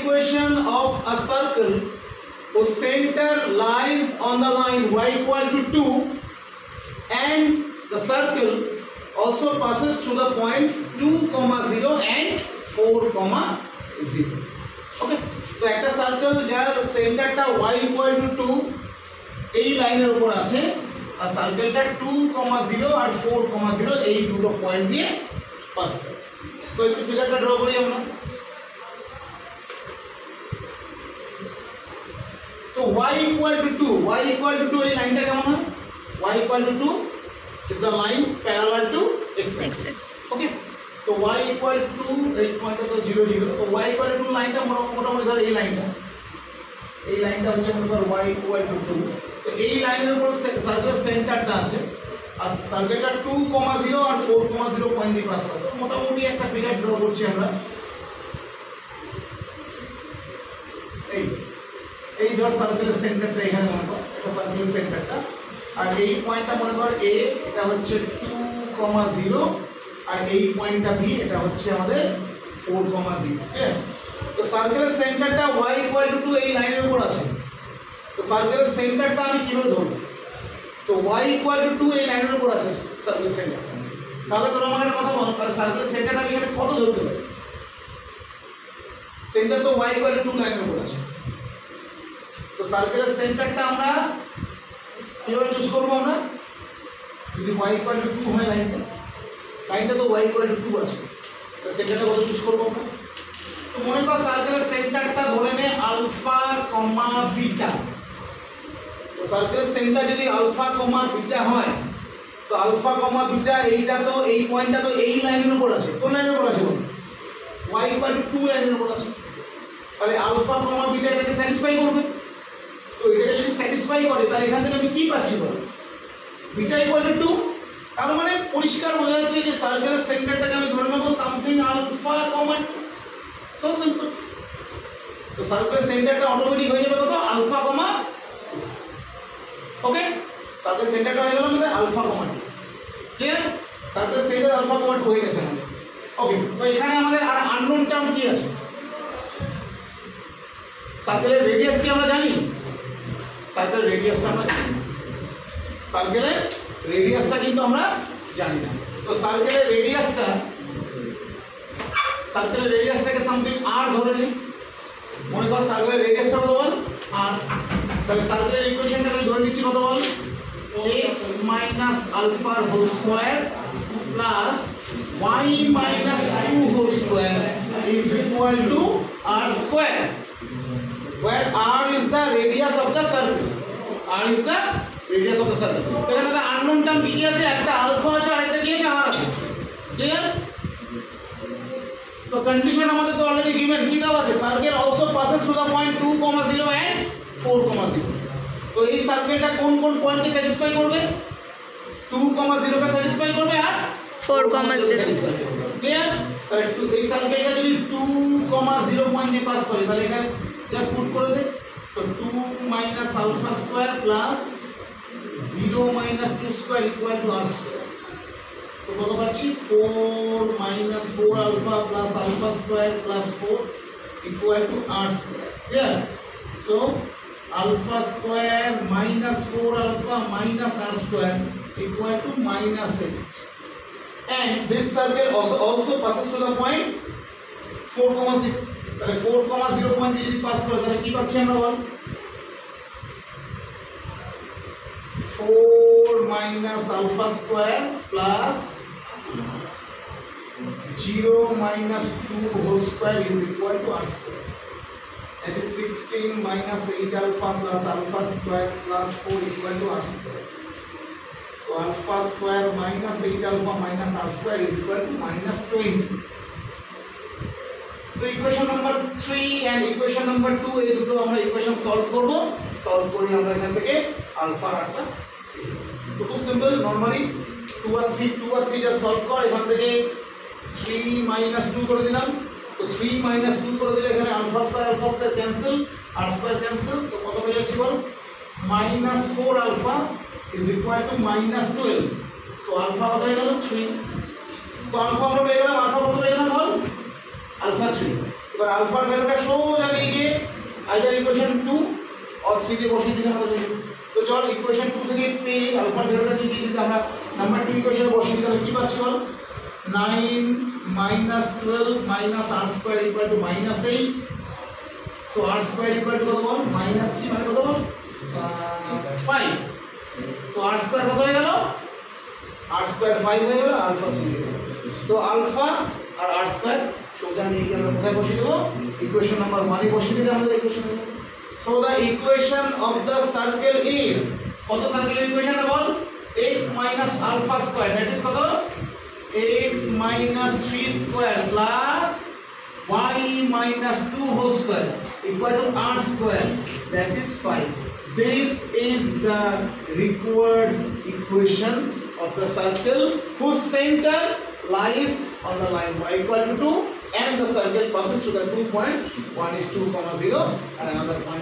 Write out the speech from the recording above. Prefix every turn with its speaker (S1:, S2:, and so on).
S1: equation of a circle whose center lies on the line y equal to 2 and the circle also passes through the points 2, 0 and 4, 0. Okay, তো একটা circle যার সেন্টারটা y equal to 2 এই লাইনের উপর আছে আর সার্কেলটা 2, 0 আর 4, 0 এই দুটো পয়েন্ট দিয়ে পাস করে। তো একটু ফিগারটা ড্র করি আমরা। তো y equal to 2 এই লাইনটা কেমন হয়? y equal to 2 is the line parallel to x-axis. Okay, তো y equal to 8 পয়েন্ট তো 0, 0, তো y equal to 2 লাইনটা মোটামুটি ধর এই লাইনটা হচ্ছে মনে করো y equal to 2। তো এই লাইনের উপর সার্কেলের সেন্টারটা আছে আর সার্কেলটা 2, 0 আর 4, 0 পয়েন্ট দিয়ে পাস করে। মোটামুটি একটা ফিগার ড্র করছি আমরা। এই ধর সার্কেলের সেন্টারটা এখানে মনে কর, এটা সার্কেলের সেন্টারটা আর এই পয়েন্টটা মনে কর a, এটা হচ্ছে 2, 0 আর এই পয়েন্টটা b, এটা হচ্ছে আমাদের 4, 0। ঠিক আছে, তো সার্কেলের সেন্টারটা y equal to 2 এই লাইনের উপর আছে। তো সার্কেলের সেন্টারটা আমি কিভাবে ধরব? তো y equal to 2 এই লাইনের উপর আছে সার্কেলের সেন্টারটা। তাহলে তোমরা আমাকে একটা কথা বলো, তাহলে সার্কেলের সেন্টারটা আমি এখানে কত ধরতে পারি? সেন্টার তো y equal to 2 লাইনের উপর আছে। তো সার্কেলের সেন্টারটা আমরা কিভাবে চুজ করবো? আমরা যদি y equal to 2 হয় লাইনটা তো y equal to 2 আছে, তো সেন্টারটা কত চুজ করবো আমরা? তো মনে কর সার্কেলের সেন্টারটা ধরে নে আলফা, বিটা। তো সার্কেলের সেন্টার যদি আলফা, বিটা হয় তো আলফা, বিটা এইটা তো এই পয়েন্টটা তো এই লাইনের উপর আছে। কোন লাইনের উপর আছে? y equal to 2 লাইনের উপর আছে। তাহলে আলফা, বিটা এটাকে স্যাটিসফাই করবে। তো এটা যদি স্যাটিসফাই করে তাহলে এখান থেকে আমি কি পাচ্ছি বল? Beta equal to 2। তার মানে পরিষ্কার বোঝা যাচ্ছে যে সার্কেলের সেন্টারটাকে আমি ধরে নেব সামথিং আলফা, সো সিম্পল। তো সার্কেলের সেন্টারটা অটোমেটিক হয়ে যাবে কত? আলফা, ওকে, সার্কেলের সেন্টারটা হয়ে গেল আমাদের আলফা, 2। ক্লিয়ার? সার্কেলের সেন্টার আলফা, 2 হয়ে গেছে আমাদের। ওকে, তো এখানে আমাদের আর আননোন টার্ম কি আছে? সার্কেলের রেডিয়াস কি আমরা জানি? সার্কেলের রেডিয়াসটা আমরা জানি না। সার্কেলের রেডিয়াসটা কিন্তু আমরা জানি না। তো সার্কেলের রেডিয়াসটাকে সামথিং r ধরে নিই। মনে কর সার্কেলের রেডিয়াসটা কত বল? r। তাহলে সার্কেলের ইকুয়েশনটা আমি ধরে নিচ্ছি কত বল? x minus alpha whole square plus y minus 2 whole square is equal to r square, where r is the radius of the circle. r is the radius of the circle. তো এখানে তো unknown term কি আছে? একটা alpha আছে আর একটা কি আছে? r আছে। ক্লিয়ার? তো কন্ডিশন আমাদের তো অলরেডি গিভেন। কি দেওয়া আছে? Circle also passes through the point 2, 0 and 4, 0। তো এই সার্কেলটা কোন কোন পয়েন্টকে স্যাটিসফাই করবে? 2, 0 কে স্যাটিসফাই করবে আর 4, 0 ক্লিয়ার? তাহলে এই সার্কেলটা যদি 2, 0 পয়েন্ট দিয়ে পাস করে তাহলে এখানে জাস্ট পুট করে দে। So 2 minus alpha square plus 0 minus 2 square equal to r square। তো কত পাচ্ছি? 4 minus 4 alpha plus alpha square plus 4 equal to r square। Clear? So alpha square minus 4 alpha minus r square equal to -8। And this circle also passes through the point 4, 0। তাহলে 4, 0 point যদি pass করে তাহলে কি পাচ্ছি আমরা বল? 4 minus alpha square plus 0 minus 2 whole square is equal to r square. That is 16 minus 8 alpha plus alpha square plus 4 equal to r square. So alpha square minus 8 alpha minus r square is equal to -20. So equation number 3 and equation number 2 এই দুটো আমরা equation solve করব। Solve করে আমরা এখান থেকে alpha আর টা তো খুব সিম্পল। নরমালি 2 আর 3 যা সলভ কর, এখান থেকে 3 - 2 করে দিলাম। তো 3 - 2 করে দিলে এখানে আলফা স্কয়ার ক্যান্সেল, আর স্কয়ার ক্যান্সেল। তো কত হয়ে যাচ্ছে বল? -4 alpha is equal to -12। So alpha কত হয়ে গেল? 3। সো আলফা আমরা পেয়ে গেলাম। আলফা কত পেয়ে গেলাম বল? আলফা 3। এবার আলফার ভ্যালুটা সোজা নিয়ে গিয়ে আইদার ইকুয়েশন 2 অর 3 তে বসিয়ে দিলে আমরা লিখব। তো চল ইকুয়েশন 2 থেকে পেয়ে আলফার ভ্যালুটা নিয়ে গিয়ে যদি আমরা নাম্বার 2 ইকুয়েশনে বসিয়ে দিই তাহলে কি পাচ্ছি বল? 9 minus 12 minus r square equal to minus 8. So r square equal to কত বল? minus 3 মানে কত বল? 5. তো r square কত হয়ে গেল? r square 5 হয়ে গেল, আলফা 3 হয়ে গেল। তো আলফা আর r square সোজা নিয়ে গিয়ে আমরা কোথায় বসিয়ে দেবো? ইকুয়েশন নাম্বার 1 এ বসিয়ে দিলে আমাদের ইকুয়েশন হয়ে যাবে। So the equation of the circle is, কত সার্কেলের ইকুয়েশনটা বল? x minus alpha square, that is কত? x minus 3 square plus y minus 2 whole square equal to r square, that is 5. This is the required equation of the circle whose center lies on the line y equal to 2 and the circle passes to the 2 points. One is 2, 0 and another point